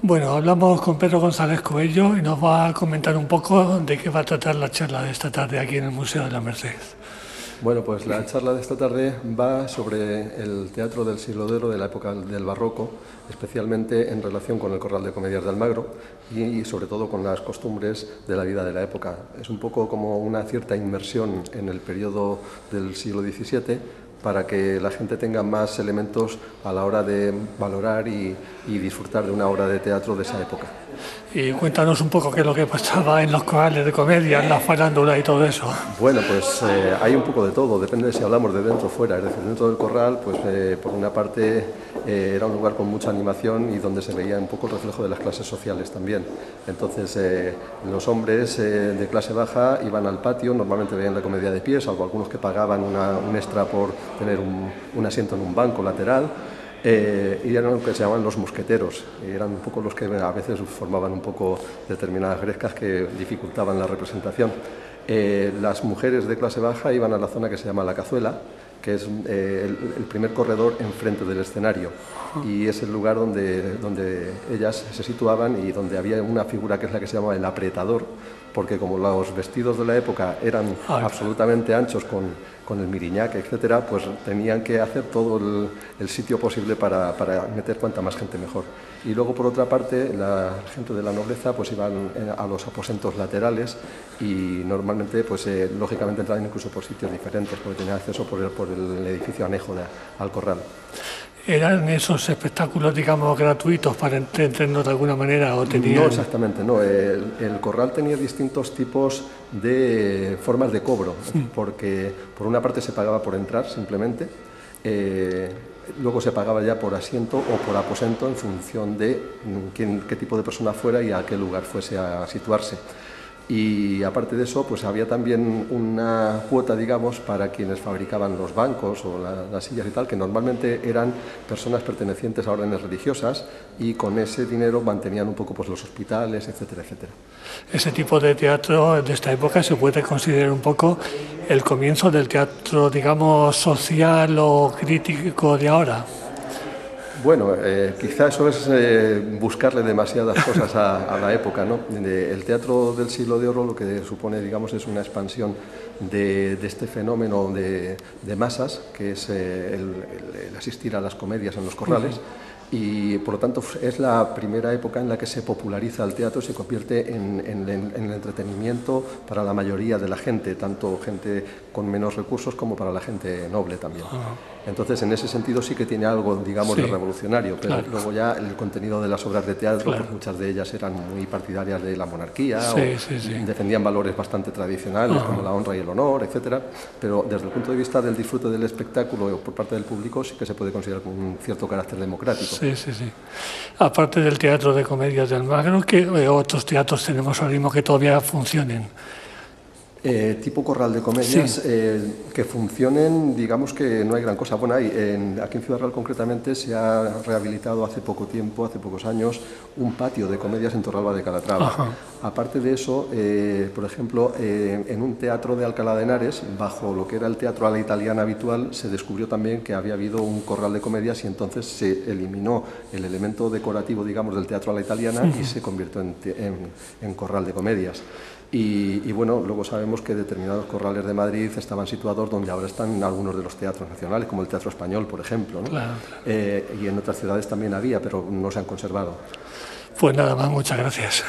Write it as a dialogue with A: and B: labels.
A: Bueno, hablamos con Pedro González Coello y nos va a comentar un poco de qué va a tratar la charla de esta tarde aquí en el Museo de la Merced.
B: Bueno, pues la charla de esta tarde va sobre el teatro del siglo de oro de la época del Barroco, especialmente en relación con el Corral de Comedias de Almagro y sobre todo con las costumbres de la vida de la época. Es un poco como una cierta inmersión en el periodo del siglo XVII para que la gente tenga más elementos a la hora de valorar y disfrutar de una obra de teatro de esa época.
A: Y cuéntanos un poco qué es lo que pasaba en los corrales de comedia, en la farándula y todo eso.
B: Bueno, pues hay un poco de todo, depende de si hablamos de dentro o fuera. Es decir, dentro del corral, pues por una parte era un lugar con mucha animación y donde se veía un poco el reflejo de las clases sociales también. Entonces los hombres de clase baja iban al patio, normalmente veían la comedia de pie, salvo algunos que pagaban un extra por tener un asiento en un banco lateral. Y eran lo que se llamaban los mosqueteros, y eran un poco los que a veces formaban un poco determinadas grescas que dificultaban la representación. Las mujeres de clase baja iban a la zona que se llama la cazuela, que es el primer corredor enfrente del escenario, y es el lugar donde ellas se situaban y donde había una figura que es la que se llama el apretador, porque como los vestidos de la época eran absolutamente anchos con el miriñac, etcétera, pues tenían que hacer todo el sitio posible para meter cuanta más gente mejor. Y luego, por otra parte, la gente de la nobleza pues iban a los aposentos laterales y normalmente, pues lógicamente entraban incluso por sitios diferentes, porque tenían acceso por el edificio anejo al corral.
A: ¿Eran esos espectáculos, digamos, gratuitos para entretenernos de alguna manera o tenían...?
B: No exactamente, no. El corral tenía distintos tipos de formas de cobro, porque por una parte se pagaba por entrar simplemente, luego se pagaba ya por asiento o por aposento en función de qué tipo de persona fuera y a qué lugar fuese a situarse. Y aparte de eso, pues había también una cuota, digamos, para quienes fabricaban los bancos o las sillas y tal, que normalmente eran personas pertenecientes a órdenes religiosas y con ese dinero mantenían un poco pues los hospitales, etcétera, etcétera.
A: Ese tipo de teatro de esta época se puede considerar un poco el comienzo del teatro, digamos, social o crítico de ahora.
B: Bueno, quizá eso es buscarle demasiadas cosas a la época, ¿no? El teatro del siglo de oro lo que supone, digamos, es una expansión de este fenómeno de masas, que es el asistir a las comedias en los corrales. Y por lo tanto es la primera época en la que se populariza el teatro y se convierte en el entretenimiento para la mayoría de la gente, tanto gente con menos recursos como para la gente noble también. Entonces, en ese sentido sí que tiene algo, digamos, de revolucionario, pero luego ya el contenido de las obras de teatro, pues muchas de ellas eran muy partidarias de la monarquía o defendían valores bastante tradicionales como la honra y el honor, etcétera, pero desde el punto de vista del disfrute del espectáculo por parte del público sí que se puede considerar con un cierto carácter democrático.
A: Sí. Aparte del teatro de comedias de Almagro, ¿qué otros teatros tenemos ahora mismo que todavía funcionen?
B: Tipo corral de comedias, que funcionen, digamos que no hay gran cosa. Bueno, aquí en Ciudad Real concretamente se ha rehabilitado hace poco tiempo, hace pocos años, un patio de comedias en Torralba de Calatrava. Aparte de eso, por ejemplo, en un teatro de Alcalá de Henares, bajo lo que era el teatro a la italiana habitual, se descubrió también que había habido un corral de comedias y entonces se eliminó el elemento decorativo, digamos, del teatro a la italiana y se convirtió en corral de comedias. Y bueno, luego sabemos que determinados corrales de Madrid estaban situados donde ahora están algunos de los teatros nacionales, como el Teatro Español, por ejemplo, ¿no? Y en otras ciudades también había, pero no se han conservado.
A: Pues nada más, muchas gracias.